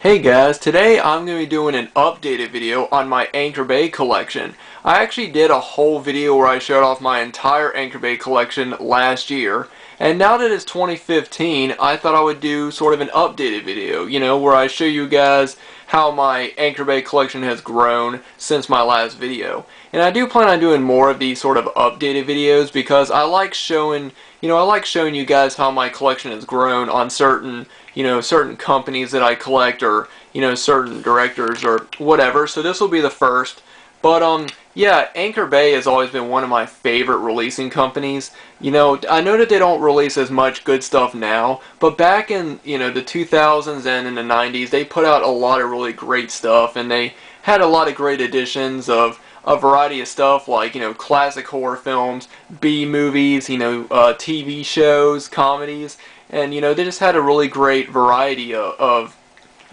Hey guys, today I'm going to be doing an updated video on my Anchor Bay collection. I actually did a whole video where I showed off my entire Anchor Bay collection last year, and now that it's 2015, I thought I would do sort of an updated video, where I show you guys how my Anchor Bay collection has grown since my last video. And I do plan on doing more of these sort of updated videos because I like showing you guys how my collection has grown on certain companies that I collect, or certain directors or whatever. So this will be the first. But yeah, Anchor Bay has always been one of my favorite releasing companies. I know that they don't release as much good stuff now, but back in the 2000s and in the 90s, they put out a lot of really great stuff, and they had a lot of great editions of a variety of stuff like classic horror films, B movies, TV shows, comedies, and they just had a really great variety of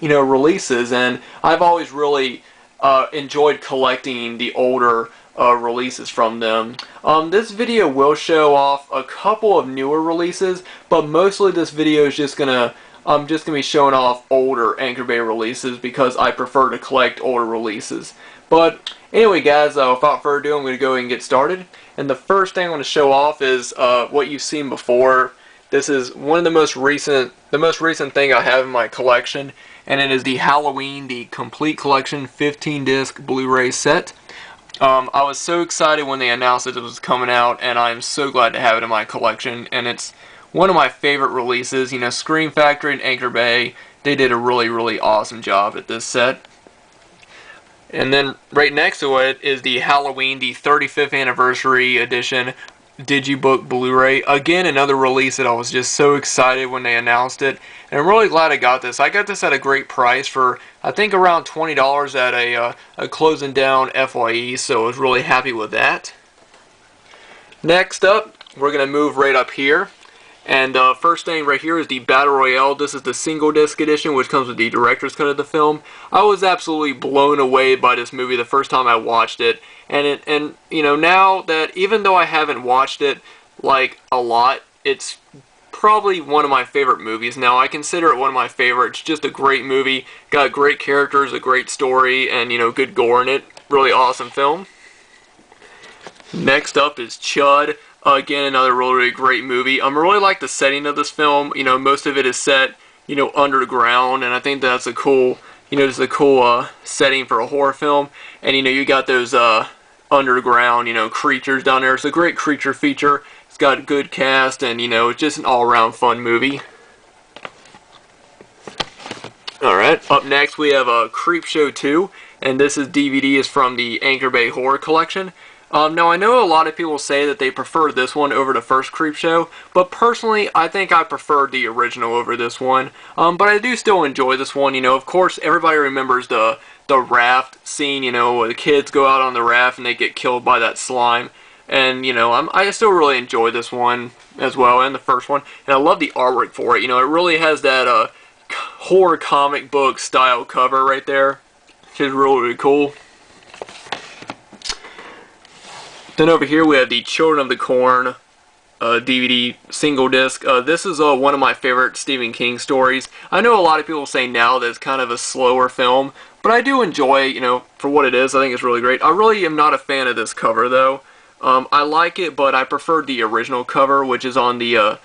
releases. And I've always really enjoyed collecting the older releases from them. This video will show off a couple of newer releases, but mostly this video is just gonna be showing off older Anchor Bay releases because I prefer to collect older releases. But anyway guys, without further ado, I'm going to go ahead and get started. And the first thing I want to show off is what you've seen before. This is one of the most recent thing I have in my collection, and it is the Halloween, the Complete Collection 15-disc Blu-ray set. I was so excited when they announced that it was coming out, and I'm so glad to have it in my collection. And it's one of my favorite releases. Scream Factory and Anchor Bay, they did a really awesome job at this set. And then right next to it is the Halloween, the 35th anniversary edition Digibook Blu-ray. Again, another release that I was just so excited when they announced it. And I'm really glad I got this. I got this at a great price for, I think, around $20 at a closing down FYE, so I was really happy with that. Next up, we're going to move right up here. And first thing right here is the Battle Royale. This is the single disc edition, which comes with the director's cut of the film. I was absolutely blown away by this movie the first time I watched it. And now that, even though I haven't watched it like a lot, it's probably one of my favorite movies now. I consider it one of my favorites. Just a great movie. Got great characters, a great story, and good gore in it. Really awesome film. Next up is Chud. Again, another really great movie. I really like the setting of this film. Most of it is set, underground, and I think that's a cool, just a cool setting for a horror film. And you got those underground, creatures down there. It's a great creature feature. It's got a good cast, and it's just an all-around fun movie. Alright, up next we have Creepshow 2, and this DVD is from the Anchor Bay Horror Collection. Now, I know a lot of people say that they prefer this one over the first Creepshow, but personally, I think I preferred the original over this one. But I do still enjoy this one. Of course, everybody remembers the raft scene, where the kids go out on the raft and they get killed by that slime. And, I still really enjoy this one as well, and the first one. And I love the artwork for it. It really has that horror comic book style cover right there, which is really cool. Then over here we have the Children of the Corn DVD single disc. This is one of my favorite Stephen King stories. I know a lot of people say now that it's kind of a slower film, but I do enjoy it, for what it is. I think it's really great. I really am not a fan of this cover though. I like it, but I prefer the original cover, which is on the,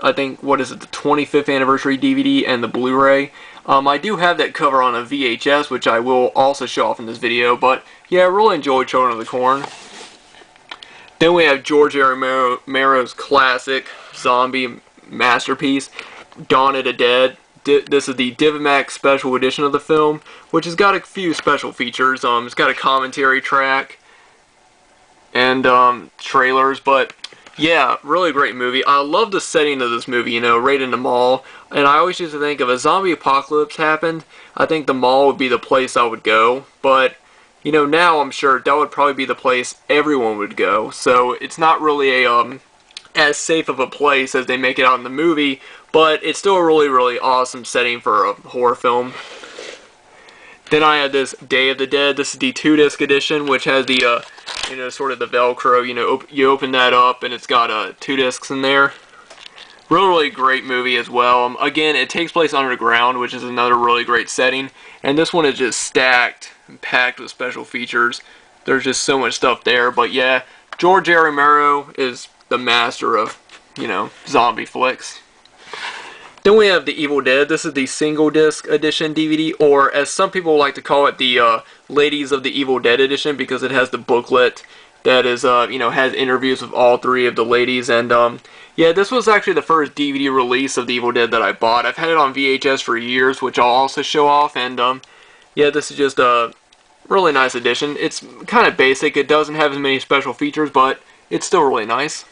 I think, what is it, the 25th anniversary DVD and the Blu-ray. I do have that cover on a VHS, which I will also show off in this video, but yeah, I really enjoy Children of the Corn. Then we have George A. Romero's classic zombie masterpiece, Dawn of the Dead. This is the DivMax special edition of the film, which has got a few special features. It's got a commentary track and trailers, but yeah, really great movie. I love the setting of this movie, right in the mall. And I always used to think if a zombie apocalypse happened, I think the mall would be the place I would go. But now I'm sure that would probably be the place everyone would go. So it's not really a as safe of a place as they make it out in the movie, but it's still a really awesome setting for a horror film. Then I have this Day of the Dead. This is the 2-disc edition, which has the sort of the Velcro. You open that up and it's got 2 discs in there. Really great movie as well. Again, it takes place underground, which is another really great setting. And this one is just stacked and packed with special features. There's just so much stuff there. But yeah, George A. Romero is the master of, zombie flicks. Then we have The Evil Dead. This is the single disc edition DVD, or as some people like to call it, the Ladies of the Evil Dead edition, because it has the booklet that is, has interviews with all three of the ladies. And yeah, this was actually the first DVD release of The Evil Dead that I bought. I've had it on VHS for years, which I'll also show off. And yeah, this is just a really nice edition. It's kind of basic. It doesn't have as many special features, but it's still really nice.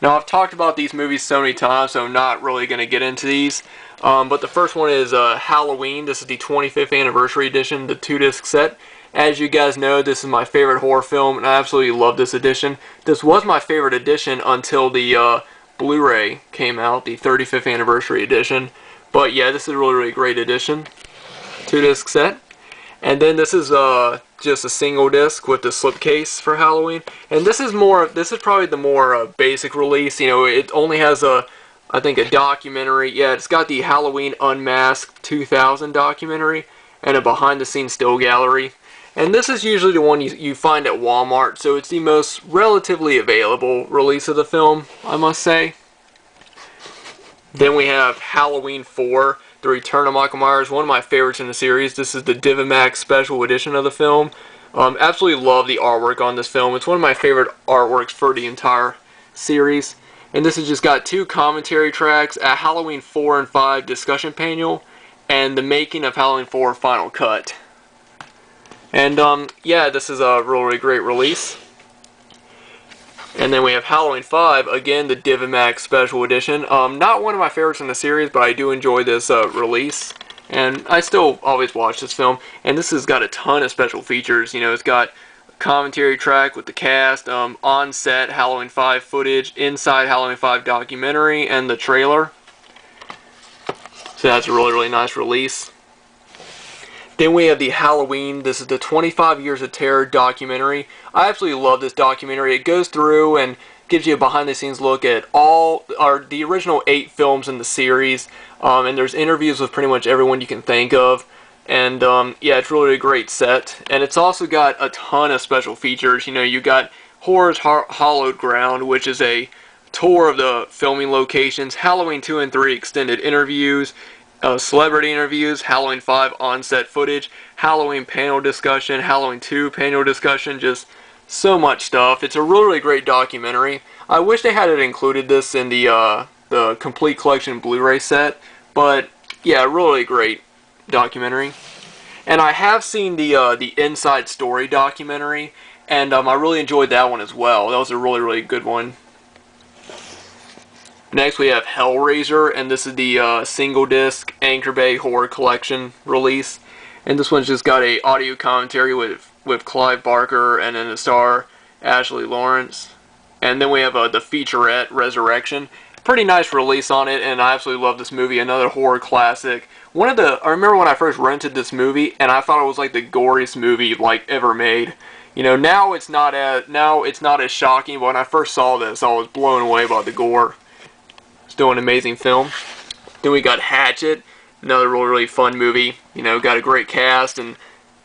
Now, I've talked about these movies so many times, so I'm not really going to get into these. But the first one is Halloween. This is the 25th anniversary edition, the 2-disc set. As you guys know, this is my favorite horror film, and I absolutely love this edition. This was my favorite edition until the Blu-ray came out, the 35th anniversary edition. But yeah, this is a really, really great edition. 2-disc set. And then this is just a single disc with the slipcase for Halloween. And this is probably the more basic release. It only has I think a documentary. Yeah, it's got the Halloween Unmasked 2000 documentary and a behind-the-scenes still gallery. And this is usually the one you find at Walmart, so it's the most relatively available release of the film, I must say. Then we have Halloween 4, The Return of Michael Myers, one of my favorites in the series. This is the DiviMax special edition of the film. Absolutely love the artwork on this film. It's one of my favorite artworks for the entire series. And this has just got 2 commentary tracks, a Halloween 4 and 5 discussion panel, and the making of Halloween 4 final cut. And yeah, this is a really great release. And then we have Halloween 5, again the DiviMax special edition. Not one of my favorites in the series, but I do enjoy this release. And I still always watch this film. And this has got a ton of special features. It's got a commentary track with the cast, on-set Halloween 5 footage, inside Halloween 5 documentary, and the trailer. So that's a really, really nice release. Then we have the Halloween. This is the 25 Years of Terror documentary. I absolutely love this documentary. It goes through and gives you a behind-the-scenes look at the original 8 films in the series. And there's interviews with pretty much everyone you can think of. And yeah, it's really a great set. And it's also got a ton of special features. You got Horror's Hallowed Ground, which is a tour of the filming locations. Halloween 2 and 3 extended interviews. Celebrity interviews, Halloween 5 on-set footage, Halloween panel discussion, Halloween 2 panel discussion, just so much stuff. It's a really, really great documentary. I wish they had included this in the complete collection Blu-ray set, but yeah, really great documentary. And I have seen the Inside Story documentary, and I really enjoyed that one as well. That was a really, really good one. Next we have Hellraiser, and this is the single disc Anchor Bay Horror Collection release. And this one's just got a audio commentary with Clive Barker and then the star Ashley Lawrence. And then we have the featurette Resurrection. Pretty nice release on it, and I absolutely love this movie. Another horror classic. I remember when I first rented this movie, and I thought it was like the goriest movie like ever made. Now it's not as shocking, but when I first saw this, I was blown away by the gore. Still an amazing film. Then we got Hatchet, another really, really fun movie. Got a great cast and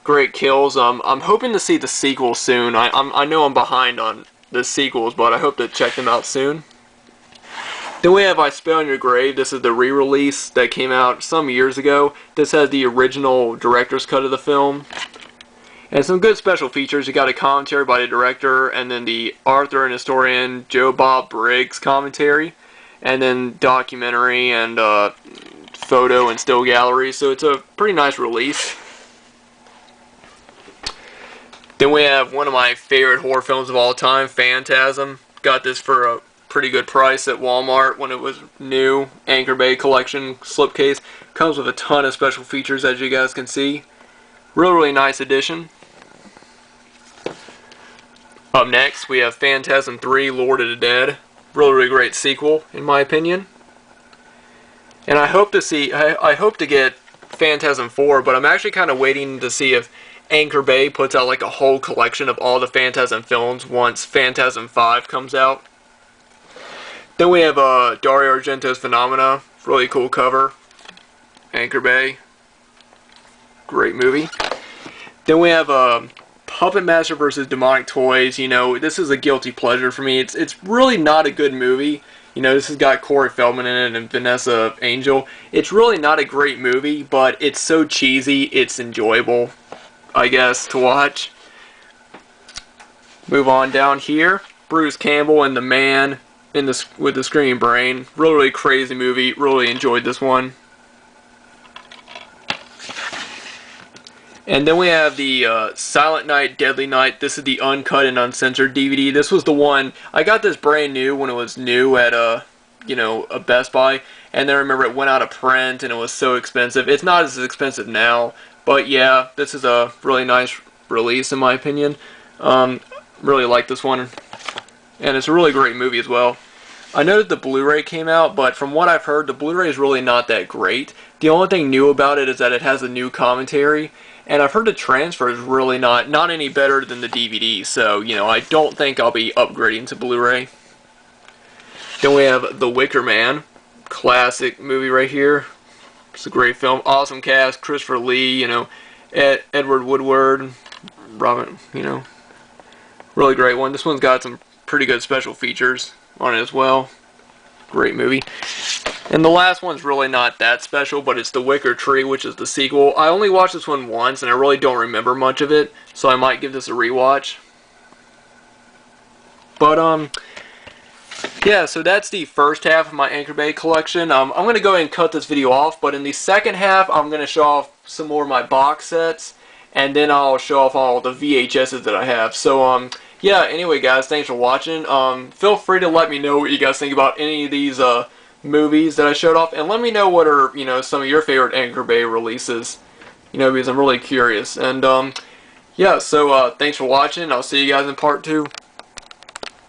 great kills. I'm hoping to see the sequel soon. I know I'm behind on the sequels, but I hope to check them out soon. Then we have I Spit on Your Grave. This is the re-release that came out some years ago. This has the original director's cut of the film. And some good special features. You got a commentary by the director, and then the author and historian Joe Bob Briggs commentary. And then documentary and photo and still gallery. So it's a pretty nice release. Then we have one of my favorite horror films of all time, Phantasm. Got this for a pretty good price at Walmart when it was new. Anchor Bay Collection slipcase. Comes with a ton of special features, as you guys can see. Really, really nice edition. Up next, we have Phantasm 3, Lord of the Dead. Really, really great sequel, in my opinion. And I hope to get Phantasm 4, but I'm actually kind of waiting to see if Anchor Bay puts out like a whole collection of all the Phantasm films once Phantasm 5 comes out. Then we have Dario Argento's Phenomena. Really cool cover. Anchor Bay. Great movie. Then we have Puppet Master vs. Demonic Toys. You know, this is a guilty pleasure for me. It's really not a good movie. You know, this has got Corey Feldman in it and Vanessa Angel. It's really not a great movie, but it's so cheesy, it's enjoyable, I guess, to watch. Move on down here. Bruce Campbell and the Man with the Screaming Brain. Really, really crazy movie. Really enjoyed this one. And then we have the Silent Night, Deadly Night. This is the uncut and uncensored DVD. This was the one, I got this brand new when it was new at you know, a Best Buy. And then I remember it went out of print and it was so expensive. It's not as expensive now, but yeah, this is a really nice release in my opinion. Really like this one. And it's a really great movie as well. I know that the Blu-ray came out, but from what I've heard, the Blu-ray is really not that great. The only thing new about it is that it has a new commentary. And I've heard the transfer is really not any better than the DVD, so, you know, I don't think I'll be upgrading to Blu-ray. Then we have The Wicker Man, classic movie right here. It's a great film, awesome cast, Christopher Lee, you know, Edward Woodward, Robin, you know, really great one. This one's got some pretty good special features on it as well. Great movie. And the last one's really not that special, but it's The Wicker Tree, which is the sequel. I only watched this one once, and I really don't remember much of it, so I might give this a rewatch. But, yeah, so that's the first half of my Anchor Bay collection. I'm going to go ahead and cut this video off, but in the second half, I'm going to show off some more of my box sets, and then I'll show off all the VHSs that I have. So, yeah, anyway, guys, thanks for watching. Feel free to let me know what you guys think about any of these, movies that I showed off, and let me know what are, you know, some of your favorite Anchor Bay releases, you know, because I'm really curious. And yeah, so thanks for watching. I'll see you guys in part 2.